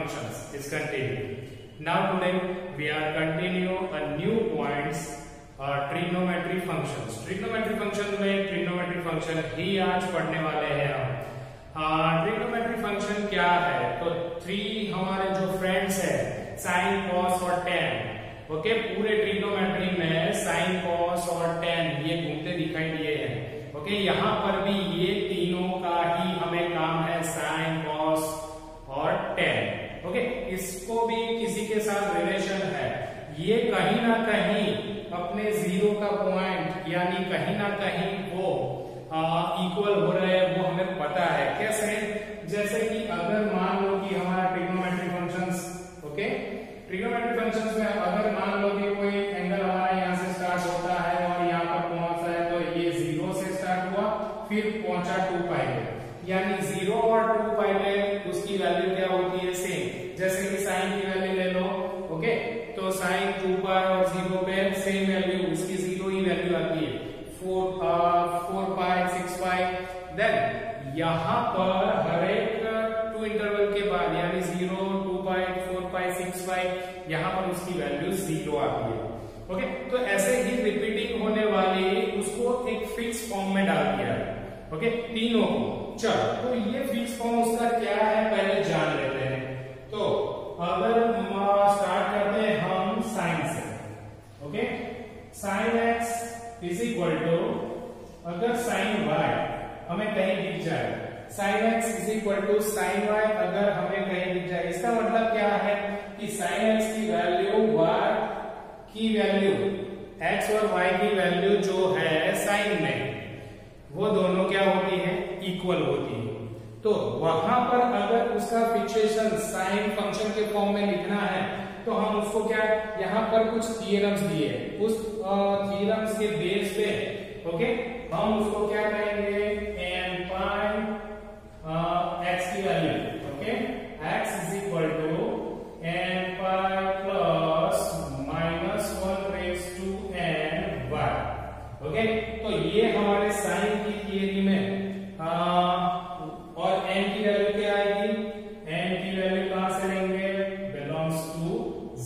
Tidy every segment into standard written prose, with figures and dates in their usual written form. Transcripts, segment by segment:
functions is continued. Now today we are continue a new points trigonometry functions. Trigonometry function में trigonometry function ही आज पढ़ने वाले हैं हम। ट्रिग्नोमेट्री फंक्शन क्या है? तो थ्री हमारे जो फ्रेंड्स है साइन, कॉस और टेन। ओके, पूरे ट्रिग्नोमेट्री में साइन, कॉस और टेन ये घूमते दिखाई दिए हैं। ओके, यहाँ पर भी ये तीनों का ही हमें काम है, साइन, कॉस और टेन। ओके, इसको भी किसी के साथ रिलेशन है, ये कहीं ना कहीं अपने जीरो का पॉइंट यानी कहीं ना कहीं वो इक्वल हो रहे हैं, वो हमें पता है। कैसे? जैसे कि अगर मान लो कि हमारा trigonometry functions, okay, trigonometry functions में अगर मान लो कि कोई एंगल हमारा यहाँ से स्टार्ट होता है और यहाँ पर पहुंचता है, तो ये जीरो से स्टार्ट हुआ फिर पहुंचा 2 पाई पे, यानी जीरो और 2 पाई पे उसकी वैल्यू क्या होती है? सेम। जैसे कि साइन की वैल्यू ले लो, ओके, तो साइन 2 पाई और जीरो पे सेम वैल्यू, उसकी जीरो ही वैल्यू आती है, 4 पाई 6 पाई। देन यहाँ पर हर एक 2 इंटरवल के बाद यानी 0, 2 पाई, 4 पाई, 6 पाई, यहाँ पर उसकी वैल्यू 0 आती है। ओके, तो ऐसे ही रिपीटिंग होने वाली उसको एक फिक्स फॉर्म में डाल दिया है। ओके, तीनों को। चलो, तो ये फिक्स फॉर्म उसका क्या है पहले जान लेते हैं। तो अगर स्टार्ट करते हैं हम साइन से। Okay, sine x is equal to, अगर साइन वाई हमें कहीं दिख जाए, sine x is equal to sine y अगर हमें कहीं दिख जाए, इसका मतलब क्या है कि साइन एक्स की वैल्यू वाई की वैल्यू, एक्स और वाई की वैल्यू जो है साइन में, वो दोनों क्या होती है? इक्वल होती है। तो वहां पर अगर उसका फिक्सेशन साइन फंक्शन के फॉर्म में लिखना है, तो हम उसको क्या, यहाँ पर कुछ थियरम्स दिए, उस थियरम्स के बेस पे, ओके, हम उसको क्या कहेंगे? एन पाई एक्स की value, okay, x is equal to n pi plus -1 raise to n y. Okay, तो ये हमारे साइन की थियरी में और एन की वैल्यू क्या आएगी? एन की वैल्यू कहां से लेंगे? Belongs to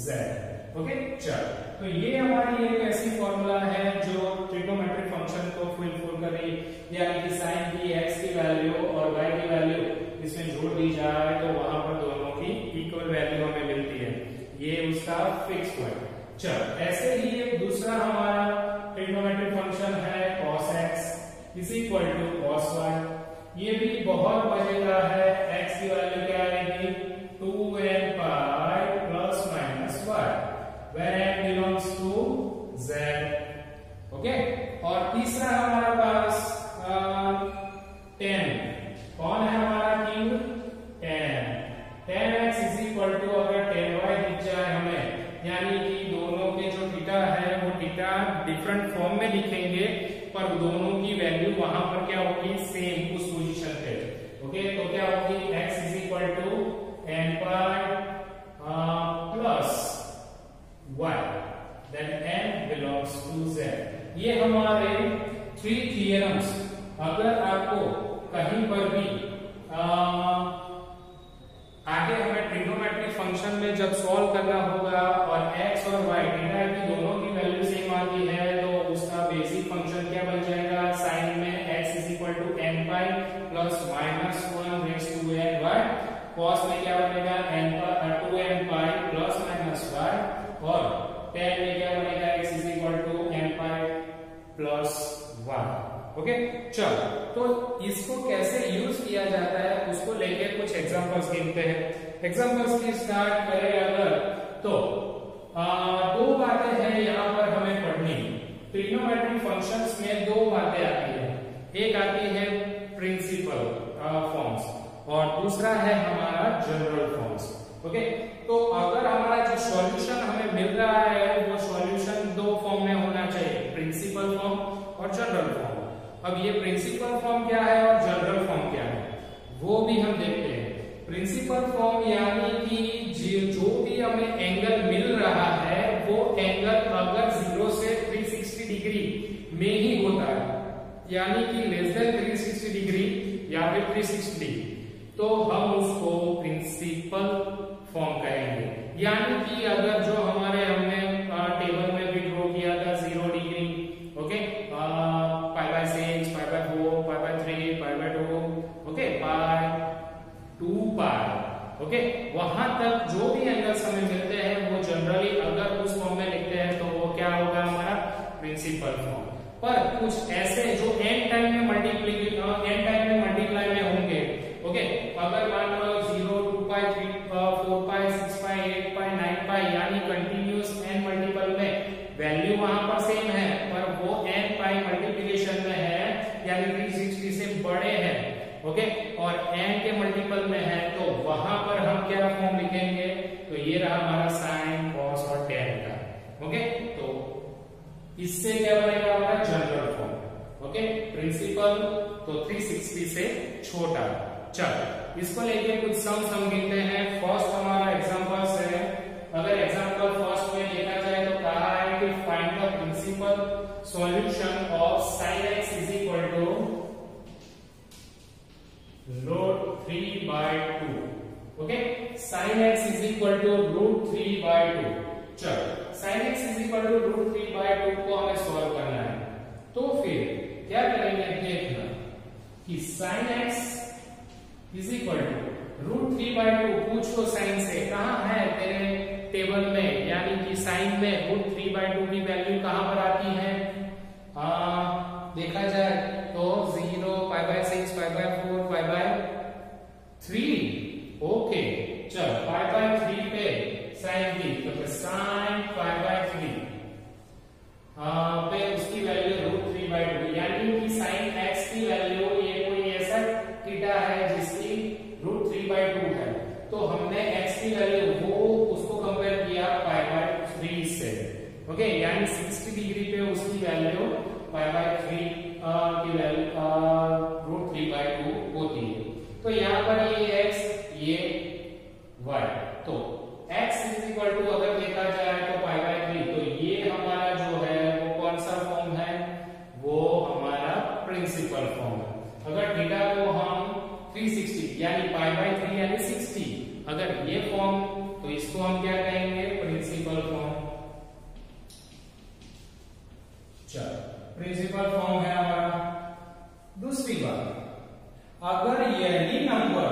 Z. ओके, चल, तो ये हमारी एक ऐसी फॉर्मूला है जो ट्रिग्नोमेट्रिक फंक्शन को फुलफिल कर रही है, यानी कि साइन की एक्स की वैल्यू और वाई की वैल्यू इसमें जोड़ दी जाए तो वहां पर दोनों की इक्वल वैल्यू हमें मिलती है। ये उसका फिक्स पॉइंट। चल, ऐसे ही एक दूसरा हमारा ट्रिग्नोमेट्रिक फंक्शन है cos x is equal to cos y। ये भी बहुत मजेदार है। x की वैल्यू क्या आएगी? 2n pi plus minus y, where n belongs to z। Okay, और तीसरा हमारे पास 10। कौन है हमारा king? 10x is equal to, अगर 10y दिख जाए हमें, यानी कि दोनों के जो थीटा है वो थीटा डिफरेंट फॉर्म में लिखेंगे, पर दोनों की वैल्यू वहां पर क्या होगी? सेम, उस पोजीशन पे। ओके, तो क्या होगी? x is equal to n pi plus y, then n belongs to z। ये हमारे 3 थियरम्स, अगर आपको कहीं पर भी आगे हमें ट्रिग्नोमेट्रिक फंक्शन में जब सॉल्व करना होगा और x और y थीटा की दोनों की वैल्यू सेम आती है, तो उसका बेसिक फंक्शन क्या बन जाएगा? साइन में x is equal to n pi plus -1 raise to n y, cos में क्या बनेगा? 2n pi plus minus y, और tan में क्या बनेगा? x is equal to n pi plus y। Okay, चल, तो इसको कैसे यूज किया जाता है उसको लेके कुछ एग्जांपल्स गिनते हैं। एग्जांपल्स की स्टार्ट करें अगर, तो 2 बातें हैं यहाँ पर हमें पढ़नी। ट्रिग्नोमेट्रिक फंक्शंस में 2 बातें आती है, एक आती है प्रिंसिपल फॉर्म्स और दूसरा है हमारा जनरल फॉर्म्स। ओके, तो अगर हमारा जो सॉल्यूशन हमें मिल रहा है वो सॉल्यूशन 2 फॉर्म में होना चाहिए, प्रिंसिपल फॉर्म और जनरल फॉर्म। अब ये प्रिंसिपल फॉर्म क्या है और जनरल फॉर्म क्या है वो भी हम देखते हैं। प्रिंसिपल फॉर्म यानी कि जो भी हमें एंगल मिल रहा है वो एंगल अगर 0 से 360 डिग्री में ही होता है, यानी कि लेस देन 360 डिग्री या फिर 360 डिग्री, तो हम उसको प्रिंसिपल फॉर्म कहेंगे। यानी कि अगर जो हमारे हमने टेबल में भी ड्रॉ किया था 0 डिग्री, ओके, π/6, π/4, π/3, π/2, ओके, π/2π, ओके, वहां तक जो भी एंगल्स हमें मिलते हैं वो जनरली अगर उस फॉर्म में लिखते हैं तो वो क्या होगा हमारा प्रिंसिपल फॉर्म। पर कुछ ऐसे जो n टाइम में मल्टीप्लाई में होंगे, ओके, अगर मान लो 0, 2π, 3π, 4π, 6π, 8π, 9π यानी कंटिन्यूअस n मल्टीपल में वैल्यू वहां पर सेम है पर वो n पाई मल्टीप्लिकेशन में है यानी 360 से बड़े हैं, ओके, और n के मल्टीपल में है तो वहां पर हम क्या फॉर्म लिखेंगे, तो ये रहा हमारा साइन, कॉस और tan का, ओके। तो इससे क्या बनेगा हमारा जनरल फॉर्म, ओके, प्रिंसिपल तो 360 से छोटा। चल इसको लेके कुछ सम गिनते हैं। फर्स्ट हमारा एग्जांपल्स है। अगर एग्जांपल फर्स्ट में देखा जाए तो कहा है कि find the principal solution of sin x is equal to √3/2, okay, sin x is equal to √3/2। चल sin x is equal to √3/2 को हमें सॉल्व करना है, तो फिर क्या करेंगे, देखना कि sin x is equal to √3/2 पूछ लो साइन से, कहां है तेरे टेबल में, यानी कि साइन में √3/2 की वैल्यू कहां पर आती है, देखा जाए तो 0, π/6, π/4, π/3, ओके। चल π/3 पे साइन की, तो साइन π/3 पे उसकी वैल्यू √3/2 यानी कि साइन x की वैल्यू ये कोई ऐसा थीटा है जिसकी √3/2 है, तो हमने x की वैल्यू वो उसको कंपेयर किया π/3 से, ओके, यानी 60 डिग्री पे उसकी वैल्यू π/3 की वैल्यू √3/2 होती है। तो यहाँ पर ये x ये y, तो x इज इक्वल टू अगर देखा जाए तो π/3, तो ये हमारा जो है वो कौन सा फॉर्म है, वो हमारा प्रिंसिपल फॉर्म है। अगर थीटा को हम 360 यानी π/3 यानी 60 अगर ये फॉर्म, तो इसको हम क्या कहेंगे, प्रिंसिपल फॉर्म। चलो प्रिंसिपल फॉर्म है हमारा। दूसरी बात, अगर यही नंबर,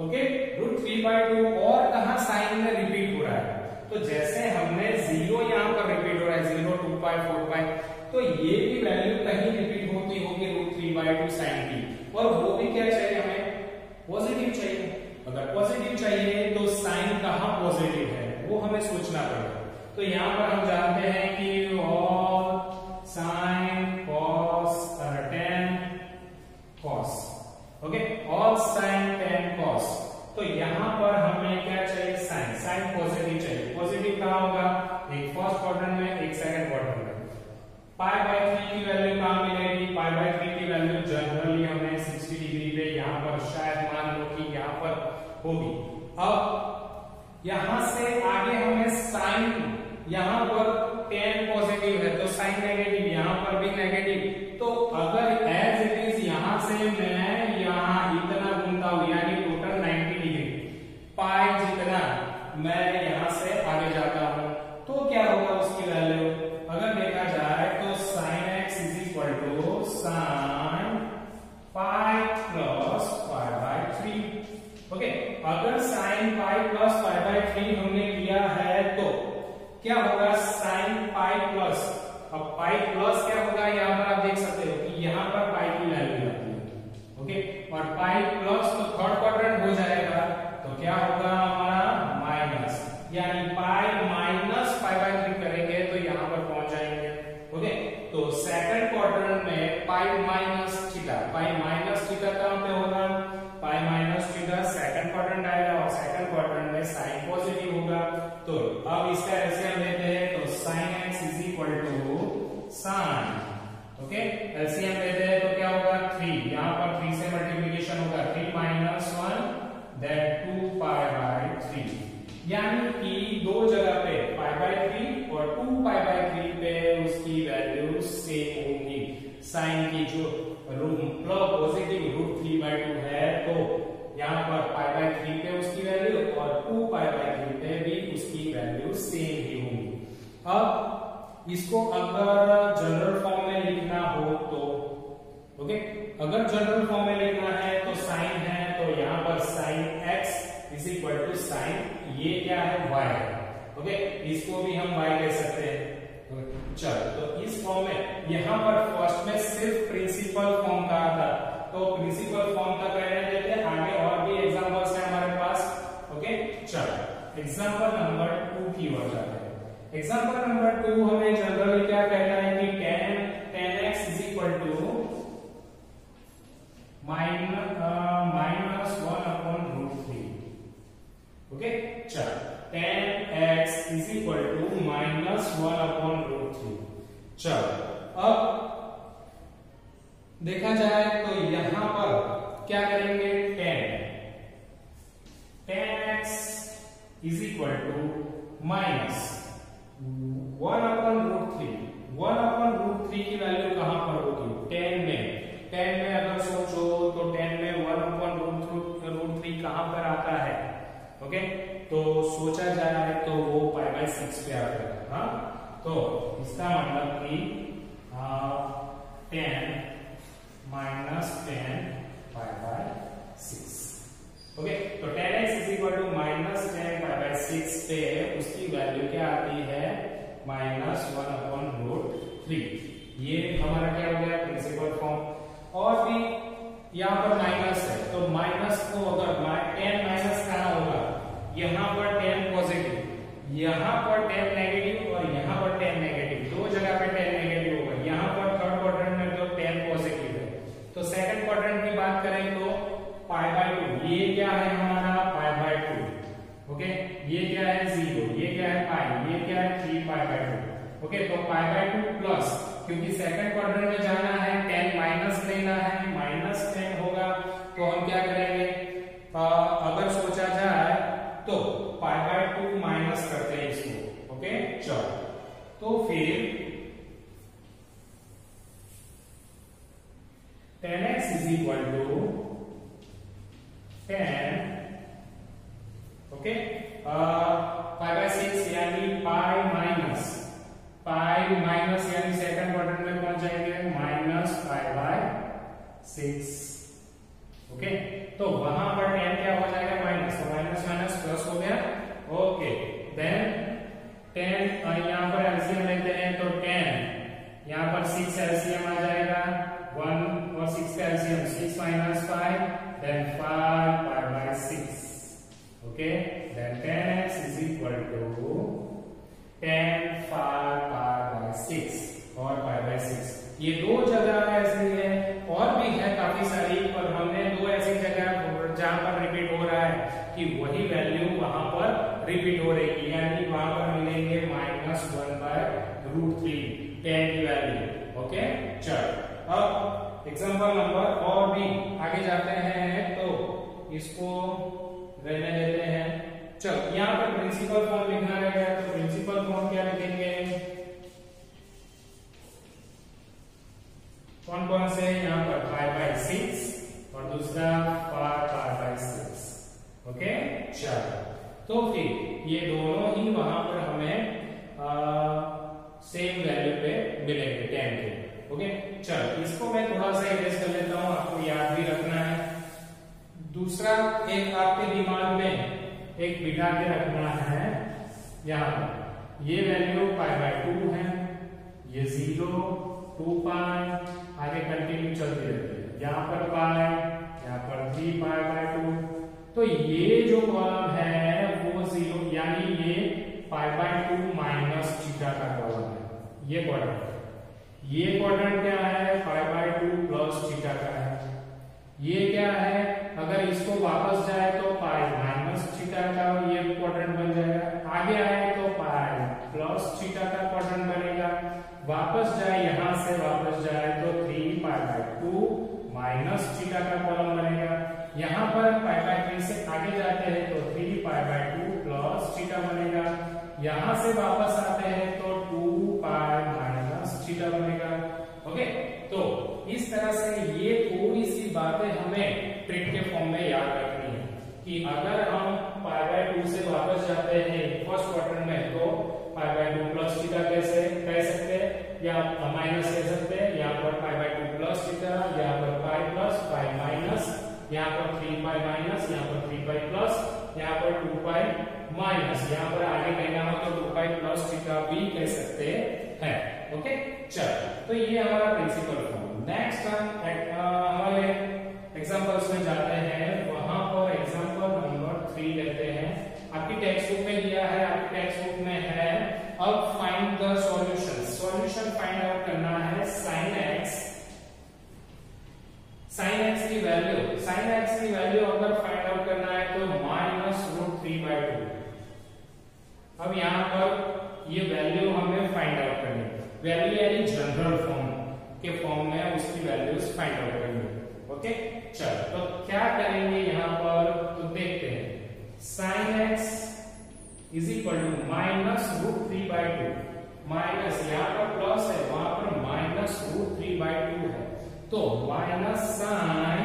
ओके, √3/2 और कहां साइन में रिपीट हो रहा है, तो जैसे हमने 0 यहां पर रिपीट हो रहा है 0, 2π, 4π, तो ये भी वैल्यू कहीं रिपीट होती होगी √3/2 साइन की, और वो भी क्या चाहिए हमें, पॉजिटिव चाहिए। अगर पॉजिटिव चाहिए तो साइन कहां पॉजिटिव है वो हमें सोचना पड़ेगा। तो यहां पर हम जानते हैं कि और sine cos tan cos, okay, और साइन tan कॉस, तो यहां पर हमें क्या चाहिए, साइन, साइन पॉजिटिव चाहिए। पॉजिटिव कहां होगा, एक फर्स्ट क्वाड्रेंट में एक सेकंड क्वाड्रेंट में। π/3 की वैल्यू कहां मिलेगी, π/3 की वैल्यू जनरली हमें 60 डिग्री पे यहां पर शायद मान लो कि यहां पर होगी। अब यहां से आगे हमें साइन, यहां पर tan पॉजिटिव है तो साइन नेगेटिव, यहां पर भी नेगेटिव, तो अगर एज इट इज यहां से मैं यहां इतना घूमता हूं यानी टोटल 90 डिग्री, पाई जितना मैं यहां से आगे जाता हूं, तो क्या होगा उसकी वैल्यू, अगर देखा जाए तो sin x is equal to sin pi plus π/3, okay. अगर sin पाई प्लस π/3 हमने किया है तो क्या होगा, sin पाई प्लस, अब पाई प्लस क्या होगा, यहाँ पर आप देख सकते हो कि यहाँ पर पाई की वैल्यू आती है, ओके, और पाई प्लस तो थर्ड क्वाड्रेंट हो जाएगा, तो क्या होगा हमारा माइनस, यानी पाई माइनस π/3 करेंगे तो यहाँ पर पहुंच जाएंगे, ओके। तो सेकंड क्वाड्रेंट में pi minus theta, pi minus theta कहां पे होगा, pi minus theta second quadrant आएगा, और सेकंड क्वाड्रेंट में साइन पॉजिटिव होगा। तो अब इसका एलसीएम लेते हैं, तो sin x is equal to sin, okay, LCM लेते हैं तो क्या होगा 3, यहां पर 3 से मल्टीप्लिकेशन होगा, 3 - 1 दैट 2π/3, यानी कि दो जगह पे π/3 और 2π/3 पे उसकी वैल्यू सेम होगी। साइन की जो पॉजिटिव √3/2 है तो यहाँ पर π/3 पे उसकी वैल्यू और 2π/3 इसको अगर जनरल फॉर्म में लिखना हो तो, ओके, अगर जनरल फॉर्म में लिखना है तो साइन है, तो यहाँ पर sine x is equal to sine, ये क्या है, y है, ओके, इसको भी हम y कह सकते हैं। चलो, तो इस फॉर्म में यहाँ पर फर्स्ट में सिर्फ प्रिंसिपल फॉर्म कहा था, तो प्रिंसिपल फॉर्म तक रहने देते हैं, आगे और भी एग्जांपल्स हैं हमारे पास, ओके। चलो, एग्जांपल नंबर 2 की ओर जाते हैं। एग्जांपल नंबर 2 हमें जनरली क्या कहना है कि tan x is equal to minus 1/√3, okay. चलो, tan x is equal to minus 1/√3। चलो, अब देखा जाए तो यहां पर क्या करेंगे, tan x is equal to minus 1/√3। 1/√3 की वैल्यू कहां पर होगी, tan में अगर सोचो तो tan में 1/√3 कहां पर आता है, ओके, तो सोचा जाए तो वो π/6 पे आता है। हाँ, तो इसका मतलब कि tan माइनस 10 π/6, ओके। तो tan x is equal to minus 10 π/6 पे उसकी वैल्यू क्या आती है, माइनस 1/√3। ये हमारा क्या हो गया, प्रिंसिपल फॉर्म। और भी यहाँ पर माइनस है, तो माइनस को अगर tan माइनस कहाँ होगा, यहाँ पर tan पॉजिटिव, यहाँ पर tan नेगेटिव और यहाँ पर tan नेगेटिव, दो जगह पे tan नेगेटिव होगा। यहाँ पर थर्ड क्वाड्रेंट में तो tan पॉजिटिव है, तो सेकंड क्वाड्रेंट की बात करें तो π/2, ये क्या है हमारा π/2, ओके, ये क्या है 0, ये क्या है पाई, ये क्या है 3π/2, ओके। तो π/2 प्लस, क्योंकि सेकंड क्वाड्रेंट में जाना है, tan माइनस लेना है, माइनस 10 होगा, तो हम क्या करेंगे, अगर सोचा जाए तो π/2 माइनस करते हैं इसको, ओके। चलो, तो फिर tan x is equal to tan, okay, π/6 यानी पाई माइनस यानी सेकंड क्वाड्रेंट में पहुंच जाएंगे, माइनस π/6, ओके। तो वहां पर tan क्या हो जाएगा, माइनस, तो माइनस माइनस प्लस हो गया, ओके। देन tan यहाँ पर एलसीएम लेते हैं, तो tan यहाँ पर 6 एलसीएम आ जाएगा, 1 और 6 का LCM 6 minus 5, then 5 π/6, okay. Then tan x is equal to tan 5 π/6 और π/6, ये दो जगह ऐसी है, और भी है काफी सारी, पर हमने दो ऐसी जगह जहां पर रिपीट हो रहा है कि वही वैल्यू वहां पर रिपीट हो रही है, यानी वहां पर मिलेंगे माइनस 1/√3 tan की वैल्यू, ओके। चलो, अब एग्जांपल नंबर और भी आगे जाते हैं, तो इसको रहने देते हैं। चलो, यहाँ पर प्रिंसिपल फॉर्म लिखना रहेगा, तो प्रिंसिपल फॉर्म क्या लिखेंगे, कौन कौन से, यहाँ पर π/6 और दूसरा 5 π/6, ओके। चलो, तो फिर ये दोनों ही वहां पर हमें सेम वैल्यू पे मिलेंगे tan के, ओके। चलो, इसको मैं थोड़ा सा इरेज कर लेता हूं, आपको याद भी रखना है। दूसरा एक आपके दिमाग में एक बिठा के रखना है, यहाँ पर ये वैल्यू π/2 है, ये 0, 2π, आगे कंटिन्यू चलती रहती है, यहाँ पर पाई, यहाँ पर 3π/2, तो ये जो कॉलम है वो 0, यानी ये π/2 माइनस थीटा का कॉलम है, ये क्वाड्रेंट। ये क्वाड्रेंट क्या है, π/2 प्लस थीटा का है। ये क्या है, अगर इसको वापस जाए तो पाई माइनस थीटा का ये क्वाड्रेंट बन जाएगा, आगे आए तो पाई प्लस थीटा का क्वाड्रेंट बनेगा, वापस जाए, यहां से वापस जाए तो 3π/2 माइनस थीटा का कॉलम बनेगा, यहां पर π/3 से आगे जाते हैं तो 3π/2 प्लस थीटा बनेगा, यहां से वापस आते हैं तो 2π माइनस थीटा बनेगा, ओके। तो इस तरह से ये थोड़ी सी बातें हमें ट्रिक के फॉर्म में याद रखनी है कि अगर हम π/2 से वापस जाते हैं फर्स्ट क्वाड्रेंट में तो π/2 प्लस थीटा कैसे कह सकते या माइनस ले सकते हैं, यहाँ पर पाई बाय 2 प्लस थीटा, यहाँ पर पाई प्लस पाई माइनस, यहाँ पर 3 पाई माइनस, यहाँ पर 3 पाई प्लस, यहाँ पर 2 पाई माइनस, यहाँ पर आगे कहना हो तो 2 पाई प्लस थीटा भी कह सकते हैं। ओके, चलो तो ये हमारा प्रिंसिपल फॉर्म। नेक्स्ट हम हमारे एग्जांपल्स में जाते हैं, वहां पर एग्जांपल नंबर 3 लेते हैं। आपकी टेक्स्ट बुक में दिया है, आपकी टेक्स्ट बुक में है अब find the solution. Solution find out करना है sin x की वैल्यू, sin x की वैल्यू अगर फाइंड आउट करना है तो -√3/2। अब यहाँ पर ये वैल्यू हमें फाइंड आउट करनी है, वैल्यू यानी जनरल फॉर्म के फॉर्म में उसकी वैल्यूज फाइंड आउट करनी है। ओके, चलो तो क्या करेंगे यहाँ पर, तो देखते हैं sin x is equal to -√3/2, minus यहाँ पर प्लस है, वहां पर -√3/2 है, तो माइनस sin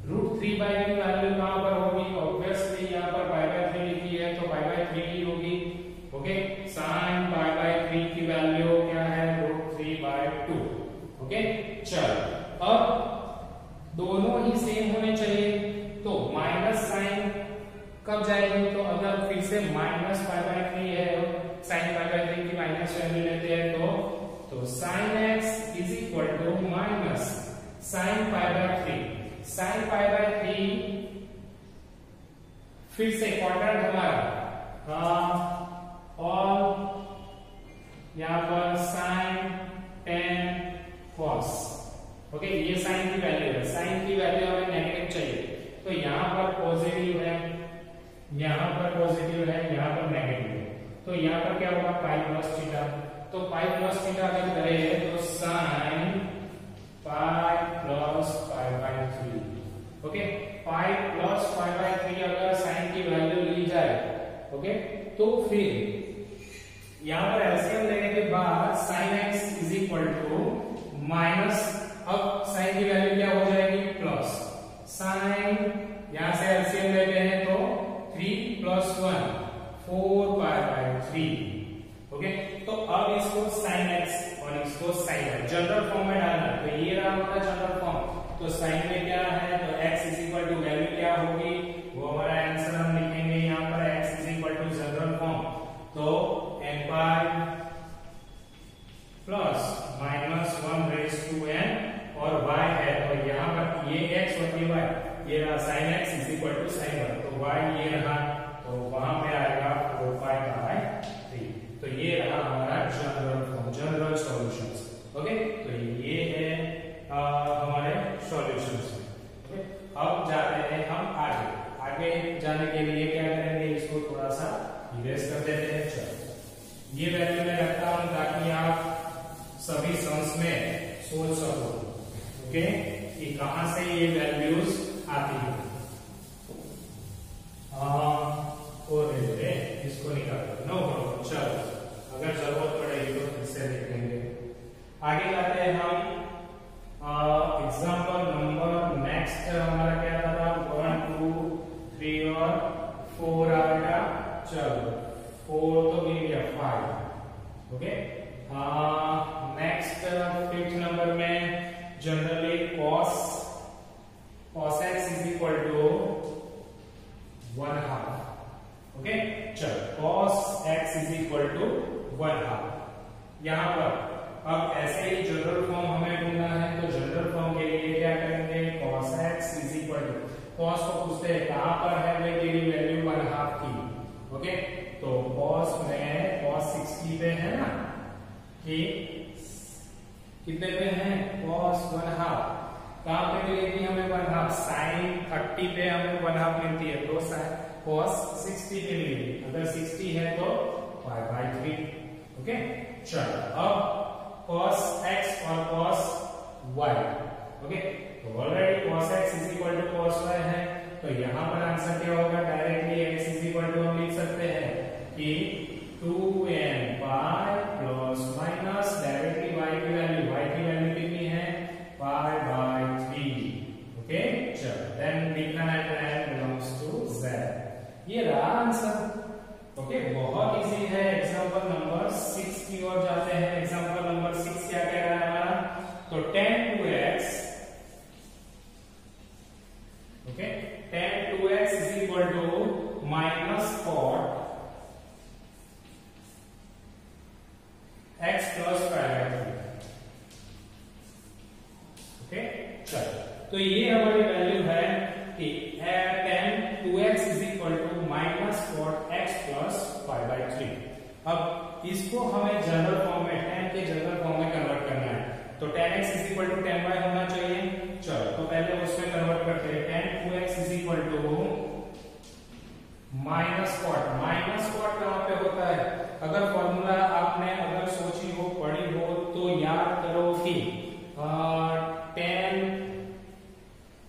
√3/2 की वैल्यू कहां पर होगी, ऑब्वियसली यहाँ पर π/3 लिखी है तो π/3 ही होगी। ओके, sin π/3 की वैल्यू क्या है, √3/2। ओके, चलो अब दोनों ही सेम होने चाहिए, तो माइनस साइन कब जाएगी, तो अगर फिर से -π/3 है, sin π/3 की माइनस वैल्यू लेते हैं तो sin x is equal to minus sin π/3। sin π/3 फिर से क्वाड्रेंट हमारा और यहाँ पर sin tan cos। ओके, ये साइन की वैल्यू है, साइन की वैल्यू हमें नेगेटिव चाहिए, तो यहाँ पर पॉजिटिव है, यहाँ पर पॉजिटिव है, यहाँ पर नेगेटिव है, तो यहाँ पर क्या होगा पाई प्लस थीटा। तो पाई प्लस थीटा अगर करें तो sin pi plus π/3। Okay, pi plus π/3 अगर साइन की वैल्यू ली जाए, ओके, तो फिर यहाँ पर एलसीएम लेने के बाद sin x is equal to minus, अब साइन की वैल्यू क्या हो जाएगी, प्लस साइन, यहां से एलसीएम लेते हैं तो 3 + 1 4 π/3। ओके, तो अब इसको sin x और इसको sin y जनरल फॉर्म में डालना, तो ये रहा हमारा जनरल फॉर्म। तो sin में क्या है, तो x is equal to value क्या होगी, वो हमारा आंसर हम लिखेंगे यहाँ पर x is equal to general form, तो n पाई प्लस -1/n और y है, तो यहाँ पर ये x और ये y, ये रहा sin x is equal to sin y, तो y ये रहा, तो वहां पे आएगा 4 π/3। तो ये रहा हमारा general form, general solutions. Okay, तो ये है हमारे सॉल्यूशंस। ओके, अब जाते हैं हम आगे जाने के लिए क्या करेंगे, इसको थोड़ा सा इरेज कर देते हैं। चलो ये वैल्यू में रखता हूं ताकि आप सभी सम्स में सोच सको, ओके, कि कहां से ये वैल्यूज आती है। और इसको निकाल दो, नो प्रॉब्लम। चलो अगर जरूरत पड़ेगी तो फिर से देखेंगे। आगे जाते हैं हम एग्जांपल नंबर नेक्स्ट हमारा क्या था, 1 2 3 और 4 आ गया। चलो 4 तो मिल गया 5। ओके, नेक्स्ट 5th नंबर में generally cos x is equal to 1/2। Okay, चलो cos x is equal to 1/2। यहां पर अब ऐसे ही जनरल फॉर्म हमें ढूंढना है, तो जनरल फॉर्म के लिए क्या करेंगे, cos x is equal to, cos को पूछते हैं कहां पर है भाई तेरी वैल्यू 1/2 की। ओके, तो cos में cos 60 पे है ना, कि कितने पे है, cos 1/2, कहां पे मिलेगी हमें 1/2, sin 30 पे हमें 1/2 मिलती है, तो cos 60 पे मिलेगी, अगर 60 है तो π/3। ओके, चलो अब cos x और cos y। ओके, तो already cos x is equal to cos y है, तो यहां पर आंसर क्या होगा, directly x is equal to हम लिख सकते हैं कि 2n pi plus minus directly y की वैल्यू कितनी है, π/3। ओके, चलो देन लिखना है tan बिलोंग्स टू z, ये रहा आंसर। ओके, बहुत इजी है। एग्जांपल नंबर 6 की ओर जाते हैं। एग्जांपल नंबर 6 क्या कह रहा है हमारा, तो tan 2x, okay, tan 2x is equal to minus cot x plus 5/3। Okay, चलो, तो ये हमारी वैल्यू है कि tan 2x is equal to minus cot x plus 5/3। अब इसको हमें जनरल फॉर्म में, tan के जनरल फॉर्म में कन्वर्ट करना है। तो tan x is equal to tan y होना चाहिए। चलो, तो पहले उसमें कन्वर्ट करते हैं। tan 2x is equal to minus cot। Minus cot कहां पे होता है? अगर फॉर्मूला आपने अगर सोची हो, पढ़ी हो, तो याद करो कि tan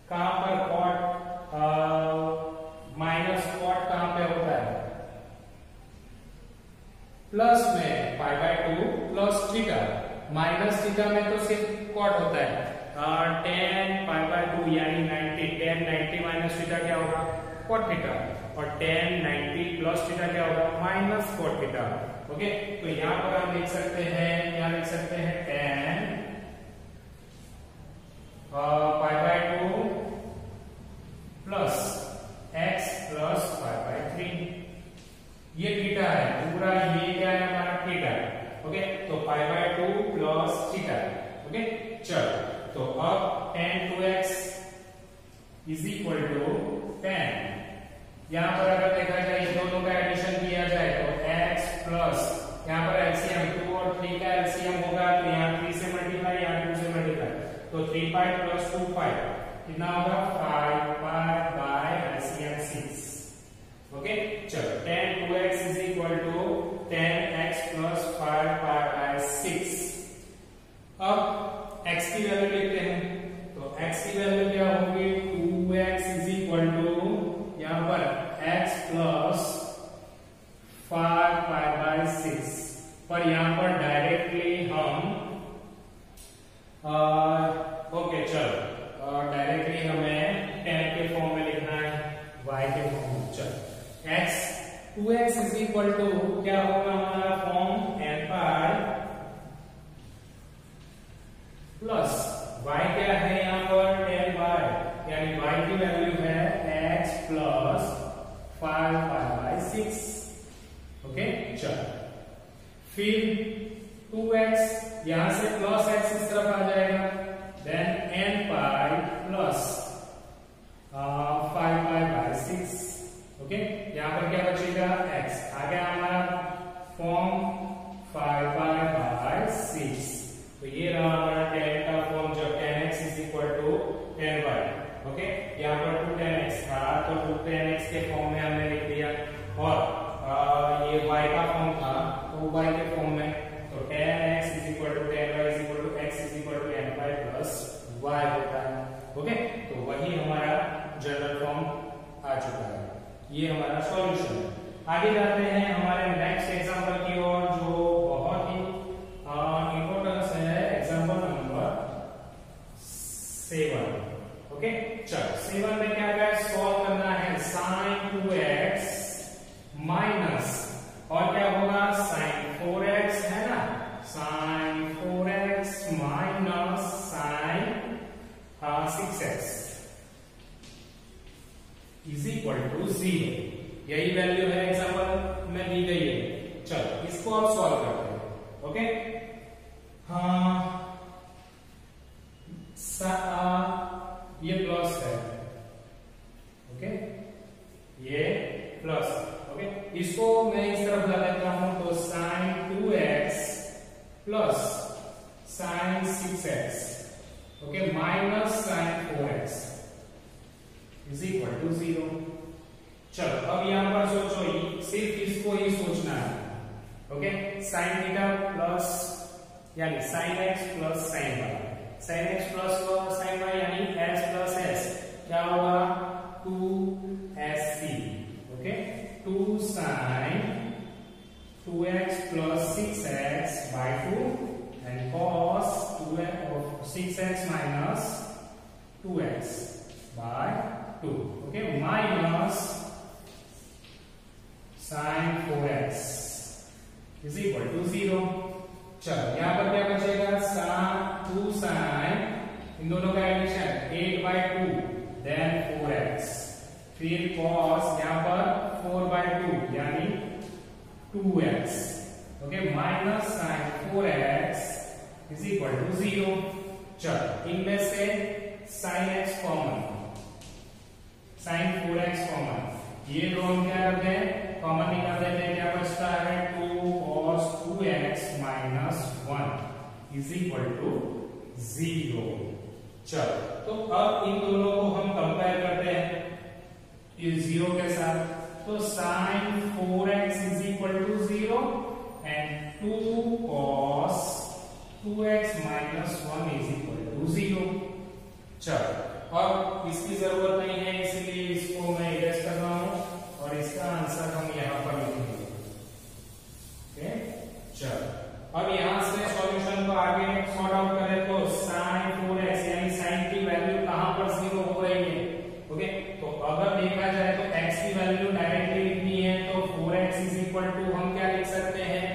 कहां पर cot, माइनस cot कहां पे होता है? प्लस में π/2 प्लस थीटा, माइनस थीटा में तो सिर्फ cot होता है। tan π/2 यानी 90, tan 90 माइनस थीटा क्या होगा? cot theta. और tan 90 प्लस थीटा क्या होगा? Minus cot theta. ओके, तो यहां पर हम लिख सकते हैं, क्या लिख सकते हैं? tan π/2 plus x plus 5/3। ये थीटा है पूरा, ये क्या है हमारा? थीटा। ओके, तो π/2 प्लस थीटा। ओके, चलो, तो अब tan 2x is equal to tan, यहां पर अगर देखा जाए इन दोनों का एडिशन किया जाए तो x प्लस, यहां पर एलसीएम 2 और 3 का एलसीएम होगा, तो यहां 3 से मल्टीप्लाई, यहां 2 से मल्टीप्लाई, तो 3π प्लस 2π कितना होगा? 5π बाय एलसीएम 6। ओके, चलो, tan 2x is equal to tan x plus 5π by 6। अब x की वैल्यू लिखते हैं, तो x की वैल्यू क्या होगी? 2x इज इक्वल टू यहां पर x प्लस 5π बाय 6, पर यहां पर डायरेक्टली हम ओके, चलो, डायरेक्टली हमें tan के फॉर्म में लिखना है, y के फॉर्म में। चलो, x 2x is equal to क्या होगा हमारा form? n pi plus y क्या है यहां पर? tan y, यानी y की वैल्यू है x प्लस 5π बाय 6। ओके, चलो, फिर 2x यहां से प्लस x इस तरफ आ जाएगा, then n pi plus 5π by 6। Okay, यहां पर क्या बचेगा? x आ गया हमारा फॉर्म 5π बाय 6। तो ये रहा हमारा tan का फॉर्म, जब tan x is equal to tan y। Okay, यहां पर 2 tan x था, तो 2 tan x के फॉर्म में हमने लिख दिया, और ये y का फॉर्म था, तो y के फॉर्म में, तो tan x is equal to tan y is equal to x is equal to n pi plus y होता है। ओके, तो वही हमारा जनरल फॉर्म आ चुका है। ये हमारा सॉल्यूशन है। आगे जाते हैं हमारे नेक्स्ट एग्जांपल की ओर, जो बहुत ही इंपॉर्टेंस है, एग्जांपल नंबर 7। ओके, चलो, 7 में क्या है? सॉल्व करना है sin 2x माइनस, और क्या होगा? sin 4x है ना, sin 4x minus sin 6x is equal to 0। यही वैल्यू है एग्जांपल में दी गई है। चलो, इसको अब सॉल्व करते हैं। ओके, हाँ, ये प्लस है, ओके, ये प्लस, ओके, इसको मैं इस तरफ ला लेता हूं, तो sin 2x plus sin 6x, okay, minus sin 4x is equal to 0। चलो, अब यहां पर सोचो, सिर्फ इसको ही सोचना है। ओके, sin थीटा प्लस यानी sin x plus sin y, sin x plus sin y यानी x प्लस s, क्या होगा? 2sc। Okay, 2 sin 2x plus 6x by 2 and cos 6x minus 2x by 2। Okay, minus sin 4x is equal to 0। चलो यहाँ पर क्या बचेगा, to sign, इन दोनों का एडिशन 8/2 देन 4x, फिर cos यहाँ पर 4/2 यानी 2x, okay, minus sine 4x is equal to 0। चलो इनमें से sine x common, sine 4x common, ये दो हम क्या करते हैं, कॉमन निकाल देते हैं, क्या बचता है 2 cos 2x minus 1 is equal to 0। चलो तो अब इन दोनों को हम कंपेयर करते हैं ये 0 के साथ, तो sine 4x is equal to 0 and 2 cos 2x minus 1 is equal to 0। चलो अब इसकी जरूरत नहीं है, इसलिए इसको मैं इरेज कर रहा हूं और इसका आंसर हम यहां पर लिखेंगे। ओके, चलो अब यहां से सॉल्यूशन को आगे सॉर्ट आउट करें तो साइन 4x यानी साइन की वैल्यू कहां पर 0 हो रही है। ओके, तो अगर देखा जाए तो x की वैल्यू डायरेक्टली लिखनी है तो 4x इज इक्वल टू हम क्या लिख सकते हैं,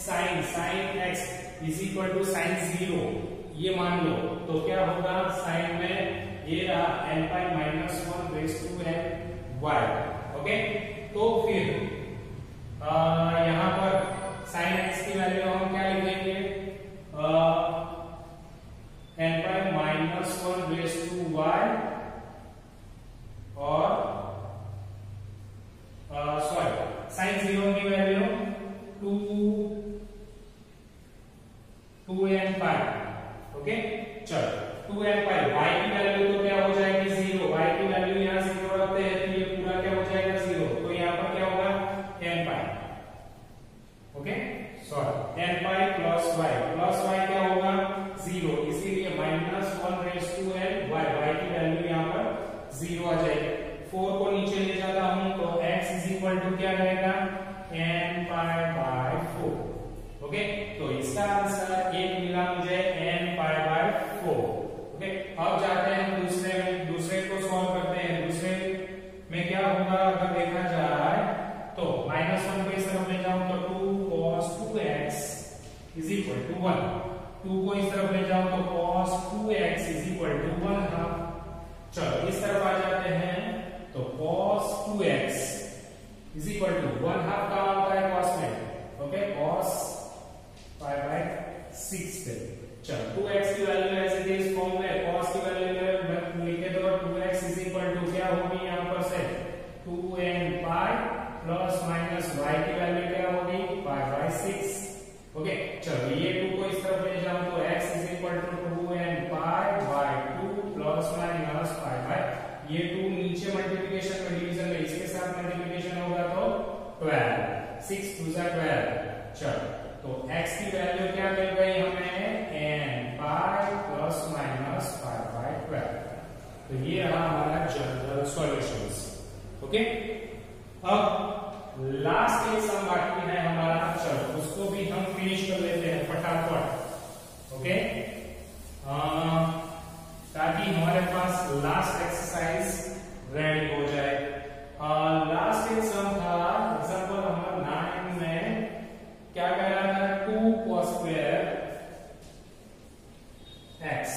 sine x is equal to sine 0, ये मान लो, तो क्या होगा साइन में ये रहा n pi minus 1 raise to n y। Okay, तो फिर यहां पर साइन x की वैल्यू हम क्या लिखेंगे, n pi minus 1 raise to y और सॉरी साइन 0 की वैल्यू 2n पाई। ओके, चलो 2n पाई, y की वैल्यू तो क्या हो जाएगी 0, y की वैल्यू यहाँ 0 रखते हैं तो ये पूरा क्या हो जाएगा 0, तो यहाँ पर क्या होगा n pi. Okay, sorry n pi plus y क्या होगा 0, इसीलिए minus 1 raise to n y की वैल्यू यहाँ पर 0 आ जाएगी। 4 को नीचे ले जाता हूं तो x इज इक्वल टू क्या रहेगा n पाई बाय 4। ओके, तो इसका आंसर एक मिला मुझे n पाई बाय 4। ओके, अब जाते हैं दूसरे को सॉल्व करते हैं। दूसरे में क्या होगा अगर देखा जाए तो माइनस 1 को इस तरफ ले जाऊं तो 2 cos 2x is equal to 1, 2 को इस तरफ ले जाऊं तो cos 2x is equal to 1 half. चलो इस तरफ आ जाते हैं तो cos 2x is equal to 1 half का होता है cos में, ओके, cos पाई बाय 6 पे। चलो 2x की वैल्यू ऐसे थी इस फॉर्म में, cos की वैल्यू लिखे तो 2x इज इक्वल टू क्या होगी यहां पर से 2n pi plus minus y की वैल्यू क्या होगी पाई बाय 6। ओके, चलो ये 2 को इस तरफ ले जाऊं तो x is equal to 2n pi by 2 plus minus pi by, ये 2 नीचे मल्टीप्लिकेशन में डिवीजन में इसके साथ मल्टीप्लिकेशन होगा तो 12, 6 2 जा 12। चलो तो x की वैल्यू क्या मिल गई हमें n pi plus minus pi bye 12। तो ये रहा हमारा जनरल सॉल्यूशंस। ओके, अब लास्ट एक सम बाकी है हमारा, चलो उसको भी हम फिनिश कर लेते हैं फटाफट। ओके, ताकि हमारे पास लास्ट एक्सरसाइज रेडी हो जाए। लास्ट एक सम था एग्जांपल नंबर 9 में क्या कह रहा था 2 cos square x,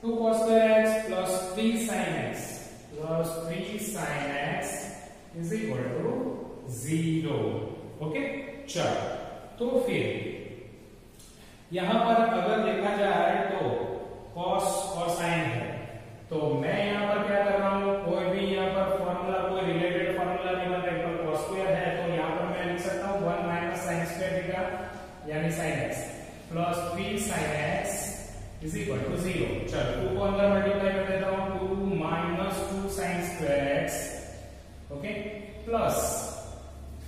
2 cos square x plus 3 sin x plus 3 sin x is equal to 0। Okay, चलो तो फिर यहां पर अगर देखा जाए तो cos और sin है, तो मैं यहां पर क्या कर रहा हूं, कोई भी यहां पर फॉर्मूला कोई रिलेटेड फॉर्मूला गिवन रेक्टल cos स्क्वायर है तो यहां पर मैं लिख सकता हूं 1 माइनस sin स्क्वायर थीटा यानी sin x plus 3 sin x is equal to 0। चलो 2 को अंदर मल्टीप्लाई कर देता हूं, 2 minus 2 sin square x, okay, plus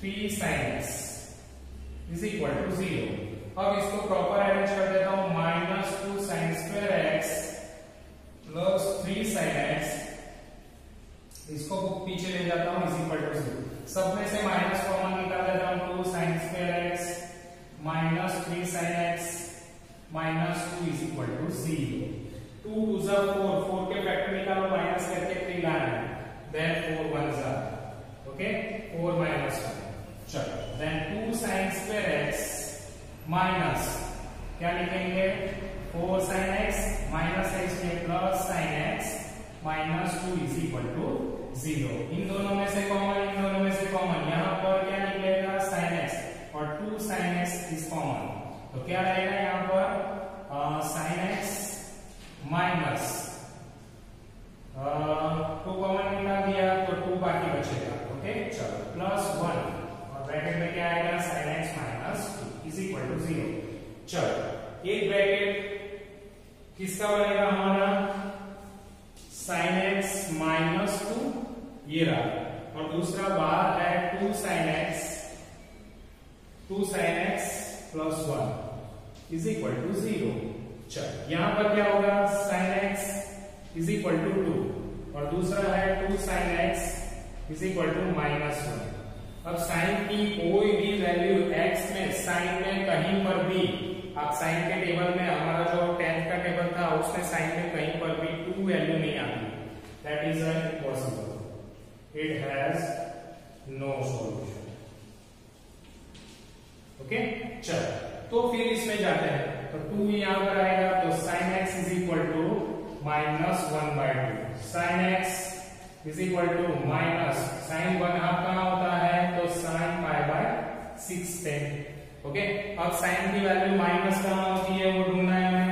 3 sin x is equal to 0। अब इसको प्रॉपर अरेंज कर देता हूं, minus 2 sin square x plus 3 sin x, इसको पीछे ले जाता हूं इज इक्वल टू 0। सब में से माइनस कॉमन निकाल देता हूं, 2 sin square x minus 3 sin x minus 2 is equal to 0। 2 2 जा 4, 4 के फैक्टर निकालो माइनस करके 3 लाना है, देन 4 1 जा, ओके, 4 माइनस 1। चलो then 2 sin square x minus क्या लिखेंगे 4 sin x माइनस x में plus sin x minus 2 is equal to 0। इन दोनों में से कॉमन, यहाँ पर क्या निकलेगा sin x और 2 sin x इज कॉमन, तो क्या रहेगा यहाँ पर sin x माइनस 2 कॉमन निकाल दिया तो 2 बाकी बचेगा। ओके चलो प्लस 1 और ब्रैकेट में क्या आएगा sin x minus 2 is equal to 0। चलो एक ब्रैकेट किसका बनेगा हमारा sin x माइनस 2 ये रहा, और दूसरा बाहर है 2 sin x plus 1 is equal to 0। चल यहां पर क्या होगा sin x is equal to 2 और दूसरा है 2 sin x is equal to minus 1। अब साइन की कोई भी वैल्यू x में साइन में कहीं पर भी आप साइन के टेबल में हमारा जो 10th का टेबल था उसमें साइन में कहीं पर भी 2 वैल्यू नहीं आती, that is impossible, it has no solution. Okay चल तो फिर इसमें जाते हैं, तो 2 यहां पर आएगा तो sin x is equal to minus 1/2, sin x is equal to minus sin 1 half कहां होता है तो sin π/16। ओके अब sin की वैल्यू माइनस कहां होती है वो ढूंढना है हमें।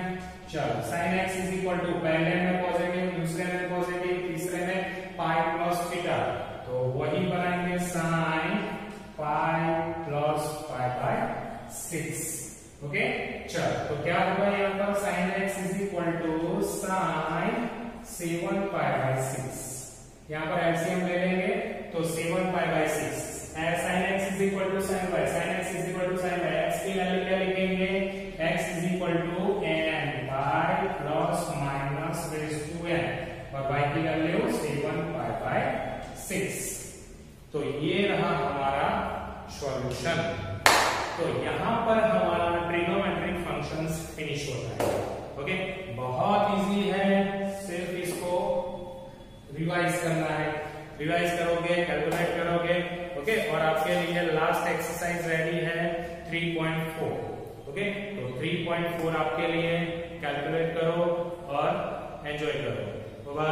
चलो sin x is equal to पहले में पॉजिटिव, दूसरे में पॉजिटिव, तीसरे में पाई प्लस थीटा, तो वही बनाएंगे sin π+π/6। ओके चल तो क्या होगा यहाँ पर sin x is equal to sin 7π/6, यहाँ पर एलसीएम ले लेंगे तो 7π/6 sin x is equal to sin y, sin x is equal to sin y, x की वैल्यू क्या लिखेंगे x is equal to n pi plus minus raise to n और y की वैल्यू 7π/6। तो ये रहा हमारा सॉल्यूशन। तो यहां पर हमारा ट्रिग्नोमेट्रिक फंक्शंस फिनिश होता है। ओके बहुत इजी है, सिर्फ इसको रिवाइज करना है, रिवाइज करोगे कैलकुलेट करोगे। ओके और आपके लिए लास्ट एक्सरसाइज रेडी है 3.4। ओके तो 3.4 आपके लिए कैलकुलेट करो और एंजॉय करो। Bye bye.